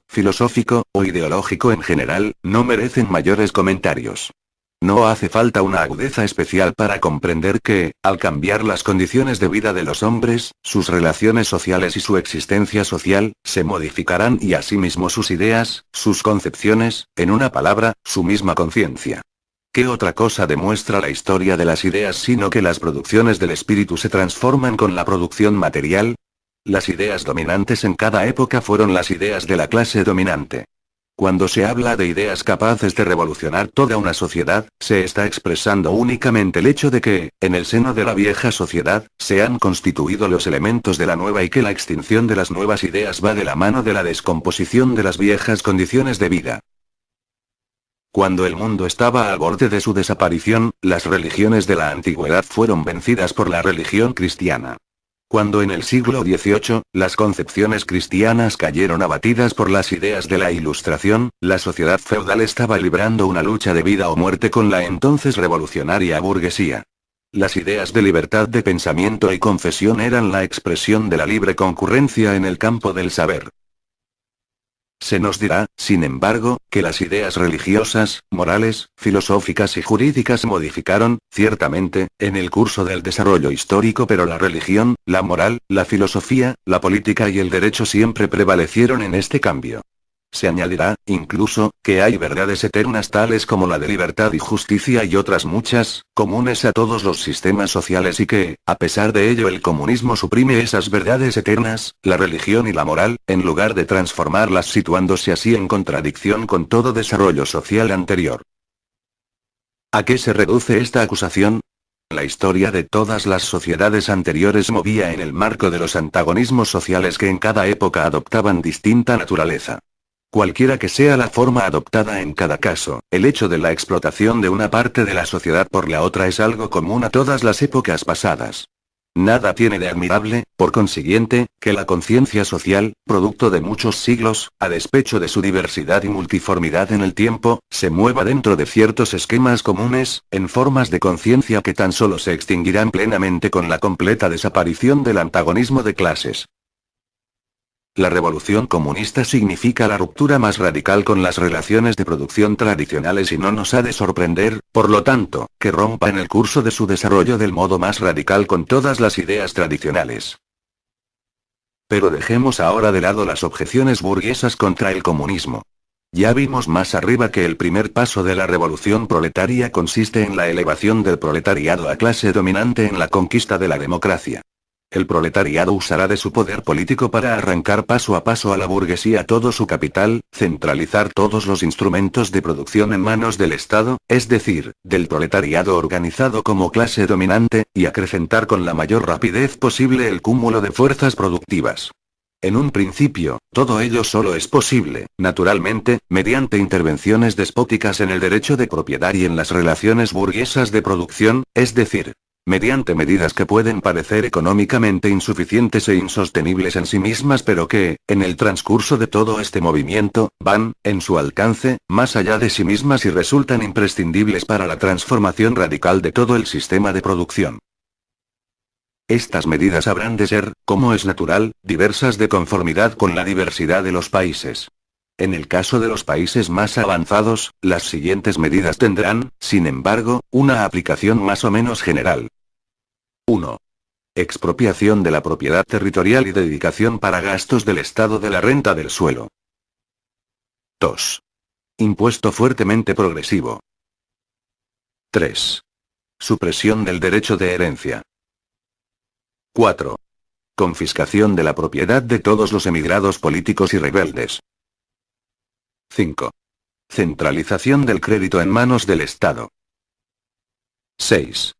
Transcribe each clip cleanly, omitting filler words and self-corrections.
filosófico, o ideológico en general, no merecen mayores comentarios. No hace falta una agudeza especial para comprender que, al cambiar las condiciones de vida de los hombres, sus relaciones sociales y su existencia social, se modificarán y asimismo sus ideas, sus concepciones, en una palabra, su misma conciencia. ¿Qué otra cosa demuestra la historia de las ideas sino que las producciones del espíritu se transforman con la producción material? Las ideas dominantes en cada época fueron las ideas de la clase dominante. Cuando se habla de ideas capaces de revolucionar toda una sociedad, se está expresando únicamente el hecho de que, en el seno de la vieja sociedad, se han constituido los elementos de la nueva y que la extinción de las nuevas ideas va de la mano de la descomposición de las viejas condiciones de vida. Cuando el mundo estaba al borde de su desaparición, las religiones de la antigüedad fueron vencidas por la religión cristiana. Cuando en el siglo XVIII, las concepciones cristianas cayeron abatidas por las ideas de la Ilustración, la sociedad feudal estaba librando una lucha de vida o muerte con la entonces revolucionaria burguesía. Las ideas de libertad de pensamiento y confesión eran la expresión de la libre concurrencia en el campo del saber. Se nos dirá, sin embargo, que las ideas religiosas, morales, filosóficas y jurídicas se modificaron, ciertamente, en el curso del desarrollo histórico, pero la religión, la moral, la filosofía, la política y el derecho siempre prevalecieron en este cambio. Se añadirá, incluso, que hay verdades eternas tales como la de libertad y justicia y otras muchas, comunes a todos los sistemas sociales y que, a pesar de ello, el comunismo suprime esas verdades eternas, la religión y la moral, en lugar de transformarlas situándose así en contradicción con todo desarrollo social anterior. ¿A qué se reduce esta acusación? La historia de todas las sociedades anteriores movía en el marco de los antagonismos sociales que en cada época adoptaban distinta naturaleza. Cualquiera que sea la forma adoptada en cada caso, el hecho de la explotación de una parte de la sociedad por la otra es algo común a todas las épocas pasadas. Nada tiene de admirable, por consiguiente, que la conciencia social, producto de muchos siglos, a despecho de su diversidad y multiformidad en el tiempo, se mueva dentro de ciertos esquemas comunes, en formas de conciencia que tan solo se extinguirán plenamente con la completa desaparición del antagonismo de clases. La revolución comunista significa la ruptura más radical con las relaciones de producción tradicionales y no nos ha de sorprender, por lo tanto, que rompa en el curso de su desarrollo del modo más radical con todas las ideas tradicionales. Pero dejemos ahora de lado las objeciones burguesas contra el comunismo. Ya vimos más arriba que el primer paso de la revolución proletaria consiste en la elevación del proletariado a clase dominante en la conquista de la democracia. El proletariado usará de su poder político para arrancar paso a paso a la burguesía todo su capital, centralizar todos los instrumentos de producción en manos del Estado, es decir, del proletariado organizado como clase dominante, y acrecentar con la mayor rapidez posible el cúmulo de fuerzas productivas. En un principio, todo ello solo es posible, naturalmente, mediante intervenciones despóticas en el derecho de propiedad y en las relaciones burguesas de producción, es decir, mediante medidas que pueden parecer económicamente insuficientes e insostenibles en sí mismas pero que, en el transcurso de todo este movimiento, van, en su alcance, más allá de sí mismas y resultan imprescindibles para la transformación radical de todo el sistema de producción. Estas medidas habrán de ser, como es natural, diversas de conformidad con la diversidad de los países. En el caso de los países más avanzados, las siguientes medidas tendrán, sin embargo, una aplicación más o menos general. 1. Expropiación de la propiedad territorial y dedicación para gastos del Estado de la renta del suelo. 2. Impuesto fuertemente progresivo. 3. Supresión del derecho de herencia. 4. Confiscación de la propiedad de todos los emigrados políticos y rebeldes. 5. Centralización del crédito en manos del Estado. 6.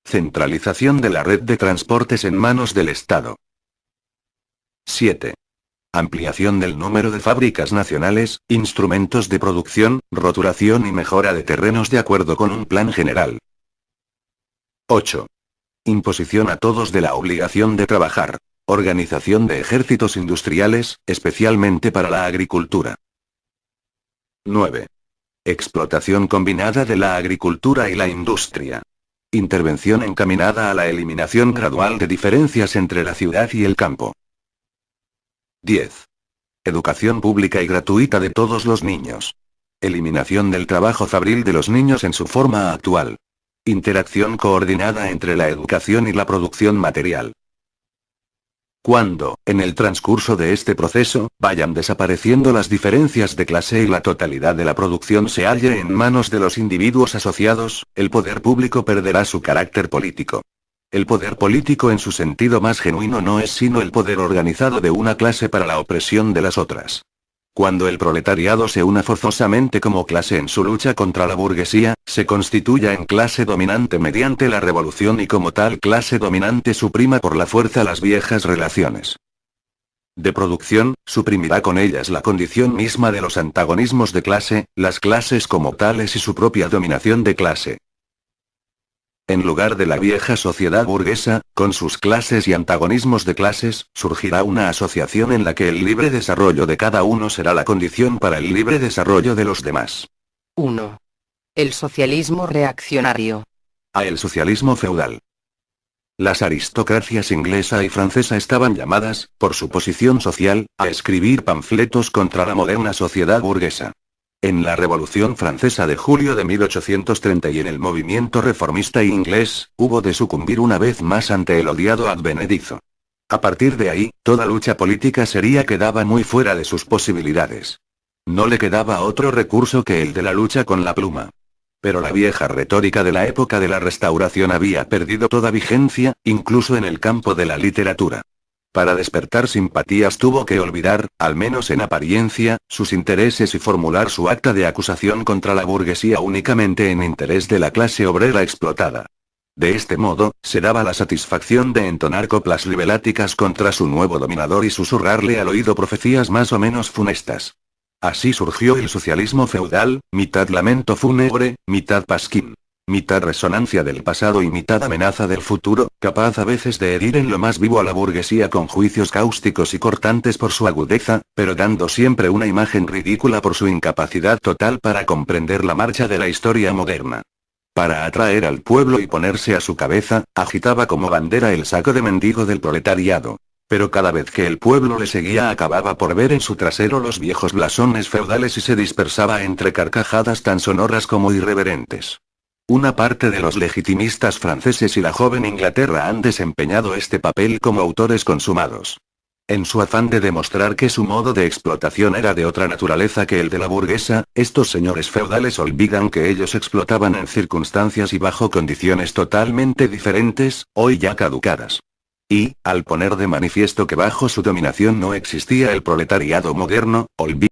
Centralización de la red de transportes en manos del Estado. 7. Ampliación del número de fábricas nacionales, instrumentos de producción, roturación y mejora de terrenos de acuerdo con un plan general. 8. Imposición a todos de la obligación de trabajar. Organización de ejércitos industriales, especialmente para la agricultura. 9. Explotación combinada de la agricultura y la industria. Intervención encaminada a la eliminación gradual de diferencias entre la ciudad y el campo. 10. Educación pública y gratuita de todos los niños. Eliminación del trabajo fabril de los niños en su forma actual. Interacción coordinada entre la educación y la producción material. Cuando, en el transcurso de este proceso, vayan desapareciendo las diferencias de clase y la totalidad de la producción se halle en manos de los individuos asociados, el poder público perderá su carácter político. El poder político en su sentido más genuino no es sino el poder organizado de una clase para la opresión de las otras. Cuando el proletariado se una forzosamente como clase en su lucha contra la burguesía, se constituya en clase dominante mediante la revolución y como tal clase dominante suprima por la fuerza las viejas relaciones de producción, suprimirá con ellas la condición misma de los antagonismos de clase, las clases como tales y su propia dominación de clase. En lugar de la vieja sociedad burguesa, con sus clases y antagonismos de clases, surgirá una asociación en la que el libre desarrollo de cada uno será la condición para el libre desarrollo de los demás. 1. El socialismo reaccionario. A. El socialismo feudal. Las aristocracias inglesa y francesa estaban llamadas, por su posición social, a escribir panfletos contra la moderna sociedad burguesa. En la Revolución Francesa de julio de 1830 y en el movimiento reformista inglés, hubo de sucumbir una vez más ante el odiado advenedizo. A partir de ahí, toda lucha política seria quedaba muy fuera de sus posibilidades. No le quedaba otro recurso que el de la lucha con la pluma. Pero la vieja retórica de la época de la Restauración había perdido toda vigencia, incluso en el campo de la literatura. Para despertar simpatías tuvo que olvidar, al menos en apariencia, sus intereses y formular su acta de acusación contra la burguesía únicamente en interés de la clase obrera explotada. De este modo, se daba la satisfacción de entonar coplas libeláticas contra su nuevo dominador y susurrarle al oído profecías más o menos funestas. Así surgió el socialismo feudal, mitad lamento fúnebre, mitad pasquín. Mitad resonancia del pasado y mitad amenaza del futuro, capaz a veces de herir en lo más vivo a la burguesía con juicios cáusticos y cortantes por su agudeza, pero dando siempre una imagen ridícula por su incapacidad total para comprender la marcha de la historia moderna. Para atraer al pueblo y ponerse a su cabeza, agitaba como bandera el saco de mendigo del proletariado. Pero cada vez que el pueblo le seguía acababa por ver en su trasero los viejos blasones feudales y se dispersaba entre carcajadas tan sonoras como irreverentes. Una parte de los legitimistas franceses y la joven Inglaterra han desempeñado este papel como autores consumados. En su afán de demostrar que su modo de explotación era de otra naturaleza que el de la burguesa, estos señores feudales olvidan que ellos explotaban en circunstancias y bajo condiciones totalmente diferentes, hoy ya caducadas. Y, al poner de manifiesto que bajo su dominación no existía el proletariado moderno, olvidan